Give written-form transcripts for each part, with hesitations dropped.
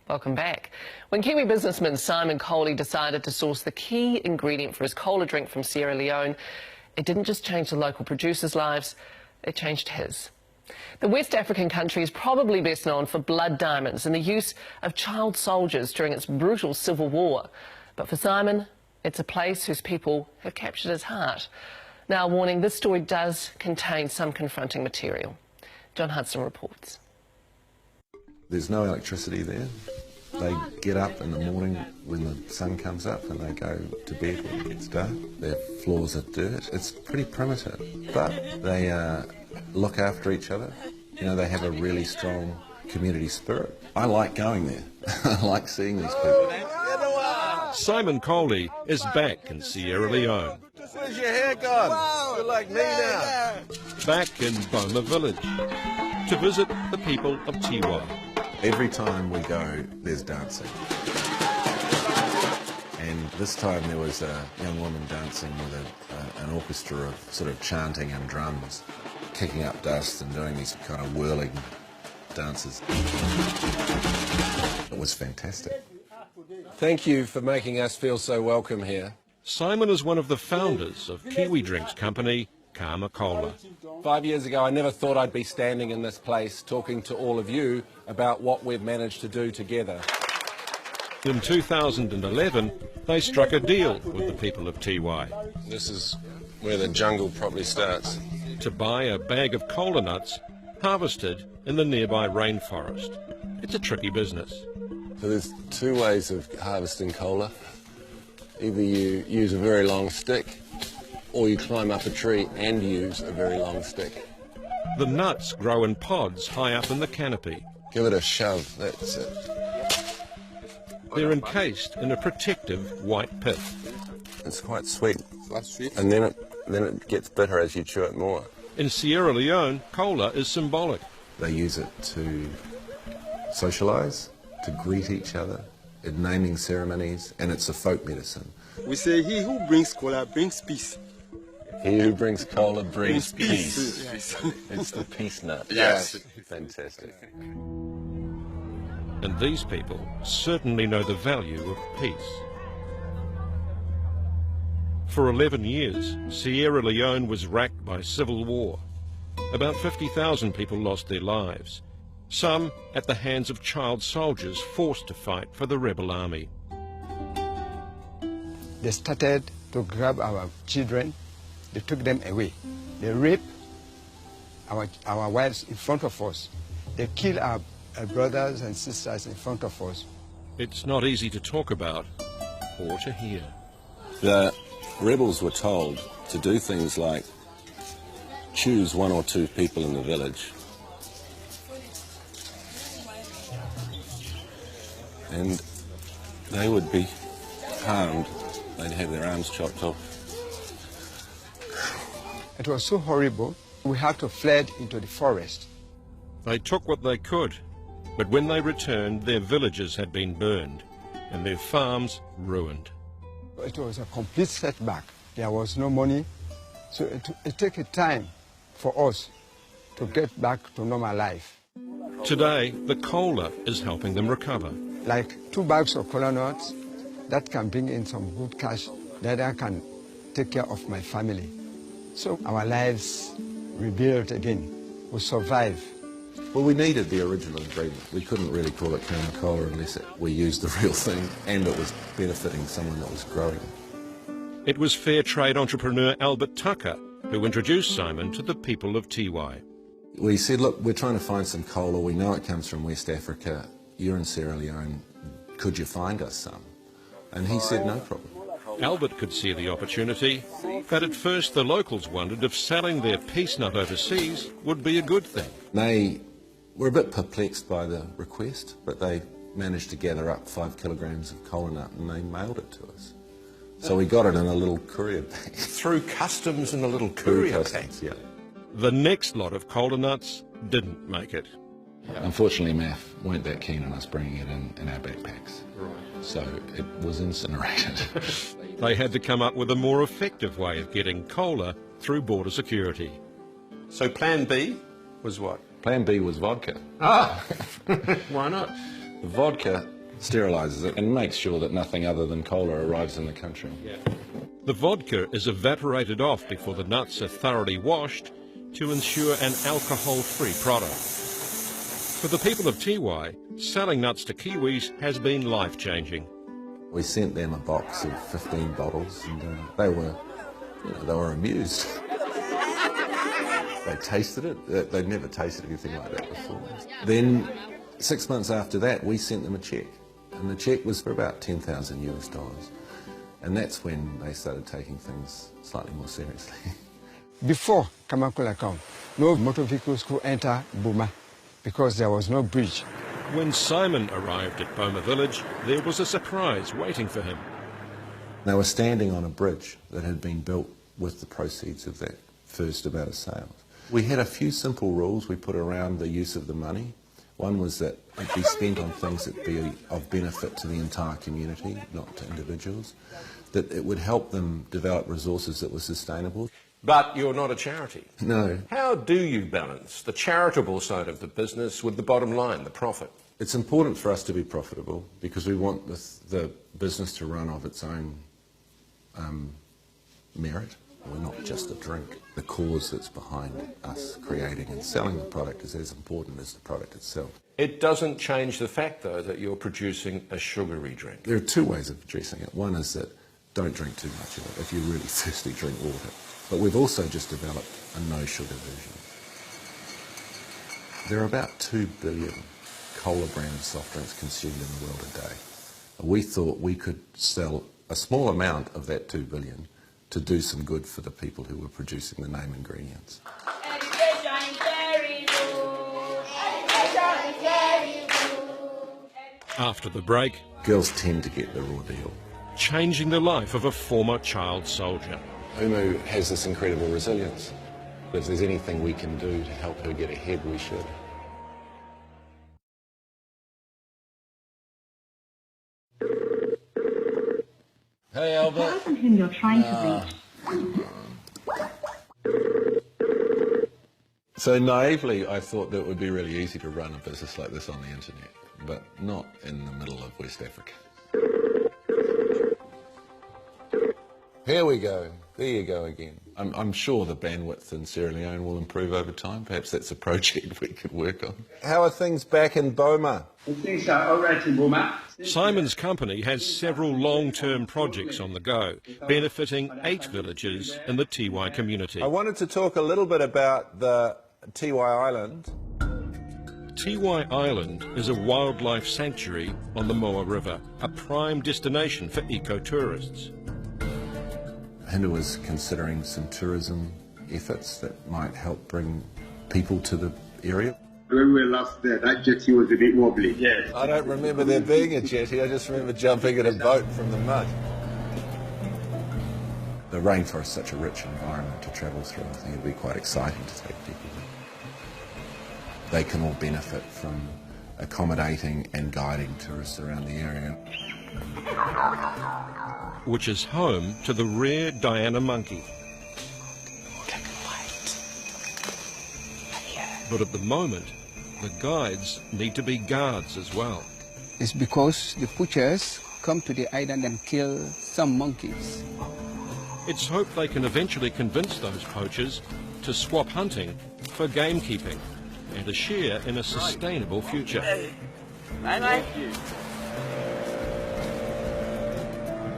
Welcome back. When Kiwi businessman Simon Coley decided to source the key ingredient for his cola drink from Sierra Leone, it didn't just change the local producers' lives, it changed his. The West African country is probably best known for blood diamonds and the use of child soldiers during its brutal civil war. But for Simon, it's a place whose people have captured his heart. Now, warning, this story does contain some confronting material. John Hudson reports. There's no electricity there. They get up in the morning when the sun comes up and they go to bed when it gets dark. Their floors are dirt. It's pretty primitive, but they look after each other. You know, they have a really strong community spirit. I like going there. I like seeing these people. Simon Coley is back in Sierra Leone. Where's your hair gone? You're like me now. Back in Boma village to visit the people of Tiwai. Every time we go, there's dancing. And this time there was a young woman dancing with an orchestra of sort of chanting and drums, kicking up dust and doing these kind of whirling dances. It was fantastic. Thank you for making us feel so welcome here. Simon is one of the founders of Kiwi drinks company Karma Cola. 5 years ago, I never thought I'd be standing in this place talking to all of you about what we've managed to do together. In 2011, they struck a deal with the people of Tiwai This is where the jungle probably starts. to buy a bag of cola nuts harvested in the nearby rainforest. It's a tricky business. So there's two ways of harvesting cola. Either you use a very long stick, or you climb up a tree and use a very long stick. The nuts grow in pods high up in the canopy. Give it a shove, that's it. They're encased in a protective white pith. It's quite sweet. And then it gets bitter as you chew it more. In Sierra Leone, cola is symbolic. They use it to socialise, to greet each other, in naming ceremonies, and it's a folk medicine. We say he who brings cola brings peace. He who brings cola brings peace. Yes. It's the peace nut. Yes. Fantastic. And these people certainly know the value of peace. For 11 years, Sierra Leone was racked by civil war. About 50,000 people lost their lives, some at the hands of child soldiers forced to fight for the rebel army. They started to grab our children. They took them away. They raped our wives in front of us. They killed our brothers and sisters in front of us. It's not easy to talk about or to hear. The rebels were told to do things like choose one or two people in the village and they would be harmed. They'd have their arms chopped off. It was so horrible. We had to flee into the forest. They took what they could, but when they returned, their villages had been burned and their farms ruined. It was a complete setback. There was no money, so it took a time for us to get back to normal life. Today, the cola is helping them recover. Like 2 bags of cola nuts, that can bring in some good cash that I can take care of my family. So our lives rebuilt again. We survive. Well, we needed the original ingredient. We couldn't really call it Karma Cola unless we used the real thing and it was benefiting someone that was growing. It was fair trade entrepreneur Albert Tucker who introduced Simon to the people of Tiwai. We said, look, we're trying to find some cola. We know it comes from West Africa. You're in Sierra Leone. Could you find us some? And he said, no problem. Albert could see the opportunity, but at first the locals wondered if selling their peace nut overseas would be a good thing. They were a bit perplexed by the request, but they managed to gather up 5 kilograms of cola nut and they mailed it to us. So we got it in a little courier bag. Through customs in a little Through courier customs, yeah. The next lot of cola nuts didn't make it. Unfortunately, MAF weren't that keen on us bringing it in our backpacks. So it was incinerated. They had to come up with a more effective way of getting cola through border security. So plan B was what? Plan B was vodka. Ah, why not? The vodka sterilises it and makes sure that nothing other than cola arrives in the country. The vodka is evaporated off before the nuts are thoroughly washed to ensure an alcohol-free product. For the people of Tiwai, selling nuts to Kiwis has been life-changing. We sent them a box of 15 bottles and they were amused. They tasted it. They'd never tasted anything like that before. Then 6 months after that, we sent them a cheque. And the cheque was for about $10,000 US. And that's when they started taking things slightly more seriously. Before Kamakula come, no motor vehicles could enter Boma because there was no bridge. When Simon arrived at Boma village, there was a surprise waiting for him. They were standing on a bridge that had been built with the proceeds of that first About Us sales. We had a few simple rules we put around the use of the money. One was that it be spent on things that be of benefit to the entire community, not to individuals. That it would help them develop resources that were sustainable. But you're not a charity. No. How do you balance the charitable side of the business with the bottom line, the profit? It's important for us to be profitable because we want the business to run of its own merit. We're not just a drink. The cause that's behind us creating and selling the product is as important as the product itself. It doesn't change the fact, though, that you're producing a sugary drink. There are two ways of addressing it. One is that don't drink too much of it. If you're really thirsty, drink water. But we've also just developed a no-sugar version. There are about 2 billion cola branded soft drinks consumed in the world a day. We thought we could sell a small amount of that 2 billion to do some good for the people who were producing the name ingredients. After the break, Girls tend to get the raw deal. changing the life of a former child soldier. Umu has this incredible resilience. If there's anything we can do to help her get ahead, we should. Hey, Albert. The person whom you're trying to reach. So naively, I thought that it would be really easy to run a business like this on the internet, but not in the middle of West Africa. Here we go. There you go again. I'm sure the bandwidth in Sierra Leone will improve over time. Perhaps that's a project we could work on. How are things back in Boma? Things are all right in Boma. Simon's company has several long-term projects on the go, benefiting 8 villages in the Tiwai community. I wanted to talk a little bit about the Tiwai Island. Tiwai Island is a wildlife sanctuary on the Moa River, a prime destination for eco-tourists. Hindu was considering some tourism efforts that might help bring people to the area. When we were last there, that jetty was a bit wobbly. Yes. I don't remember there being a jetty, I just remember jumping in a boat from the mud. The rainforest is such a rich environment to travel through. I think it'd be quite exciting to take people there. They can all benefit from accommodating and guiding tourists around the area. Which is home to the rare Diana monkey. But at the moment, the guides need to be guards as well. It's because the poachers come to the island and kill some monkeys. It's hoped they can eventually convince those poachers to swap hunting for gamekeeping and a share in a sustainable future.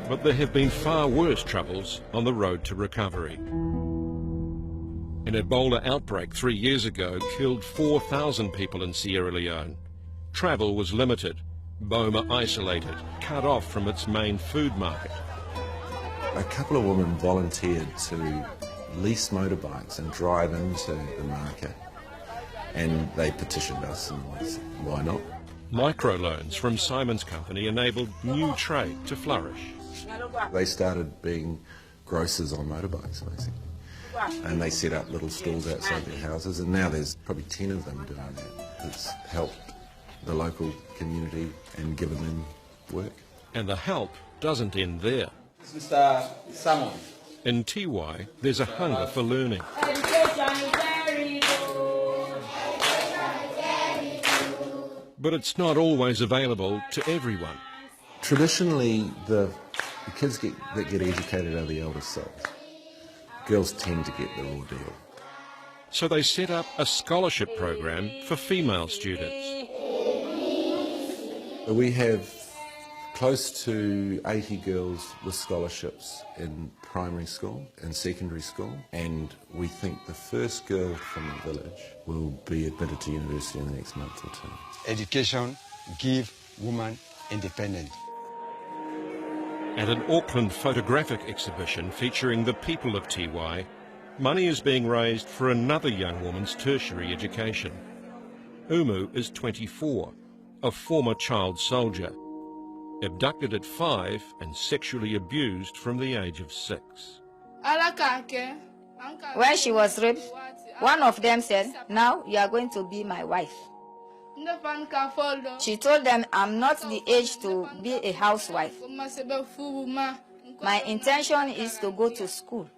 But there have been far worse troubles on the road to recovery. An Ebola outbreak 3 years ago killed 4,000 people in Sierra Leone. Travel was limited, Boma isolated, cut off from its main food market. A couple of women volunteered to lease motorbikes and drive into the market. And they petitioned us and we said, why not? Microloans from Simon's company enabled new trade to flourish. They started being grocers on motorbikes, basically. And they set up little stalls outside their houses, and now there's probably 10 of them doing that. It's helped the local community and given them work. And the help doesn't end there. Mr. Salmon. In Tiwai, there's a hunger for learning. But it's not always available to everyone. Traditionally, the kids that get educated are the eldest sons. Girls tend to get the raw deal. So they set up a scholarship program for female students. We have close to 80 girls with scholarships in primary school and secondary school, and we think the first girl from the village will be admitted to university in the next month or two. Education give woman independence. At an Auckland photographic exhibition featuring the people of Tiwai, money is being raised for another young woman's tertiary education. Umu is 24, a former child soldier, abducted at 5 and sexually abused from the age of 6. When she was raped, one of them said, "Now you are going to be my wife." She told them, "I'm not the age to be a housewife. My intention is to go to school."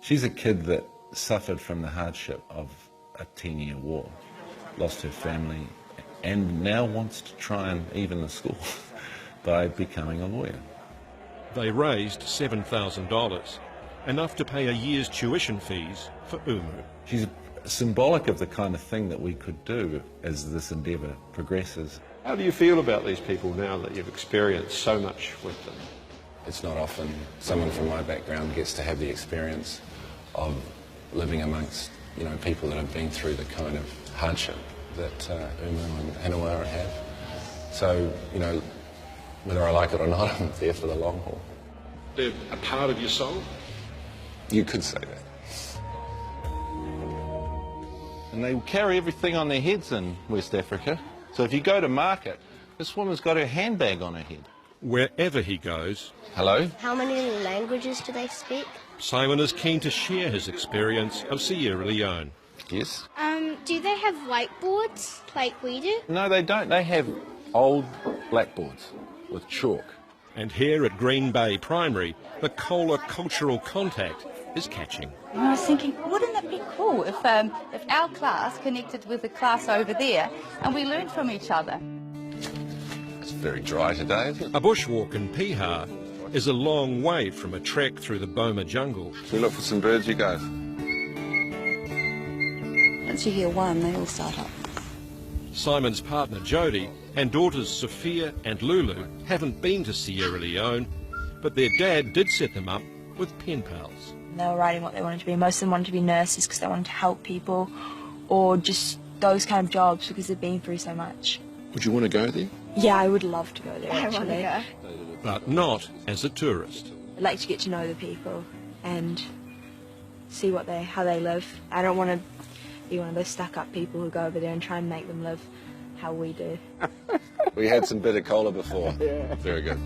She's a kid that suffered from the hardship of a 10-year war, lost her family, and now wants to try and even the school by becoming a lawyer. They raised $7,000, enough to pay a year's tuition fees for Umu. She's symbolic of the kind of thing that we could do as this endeavour progresses. How do you feel about these people now that you've experienced so much with them? It's not often someone from my background gets to have the experience of living amongst, people that have been through the kind of hardship that Umu and Hanawara have. So, whether I like it or not, I'm there for the long haul. They're a part of your soul? You could say that. And they carry everything on their heads in West Africa. So if you go to market, this woman's got her handbag on her head. Wherever he goes. Hello? How many languages do they speak? Simon is keen to share his experience of Sierra Leone. Yes? Do they have whiteboards like we do? No, they don't. They have old blackboards with chalk. And here at Green Bay Primary, the Kola cultural contact is catching. I was thinking, wouldn't it be cool if our class connected with the class over there and we learned from each other? It's very dry today, isn't it? A bushwalk in Piha is a long way from a trek through the Boma jungle. Should we look for some birds, you guys? Once you hear one, they all start up. Simon's partner Jody and daughters Sophia and Lulu haven't been to Sierra Leone, but their dad did set them up with pen pals. They were writing what they wanted to be. Most of them wanted to be nurses because they wanted to help people, or just those kind of jobs because they've been through so much. Would you want to go there? Yeah, I would love to go there, actually. I want to go. But not as a tourist. I'd like to get to know the people and see how they live. I don't want to be one of those stuck-up people who go over there and try and make them live how we do. We had some bitter cola before. Yeah. Very good.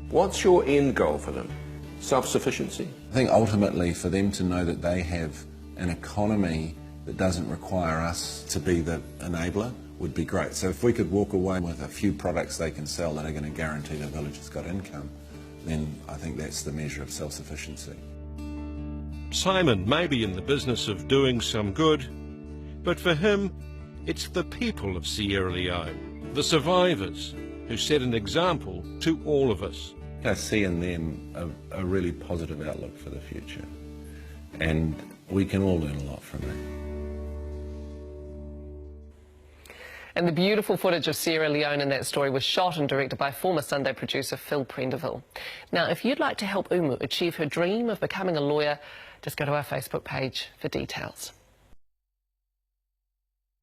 What's your end goal for them? Self-sufficiency? I think ultimately for them to know that they have an economy that doesn't require us to be the enabler would be great. So if we could walk away with a few products they can sell that are going to guarantee the village has got income, then I think that's the measure of self-sufficiency. Simon may be in the business of doing some good, but for him, it's the people of Sierra Leone, the survivors, who set an example to all of us. I see in them a really positive outlook for the future, and we can all learn a lot from that. And the beautiful footage of Sierra Leone in that story was shot and directed by former Sunday producer Phil Prendeville. Now, if you'd like to help Umu achieve her dream of becoming a lawyer, just go to our Facebook page for details.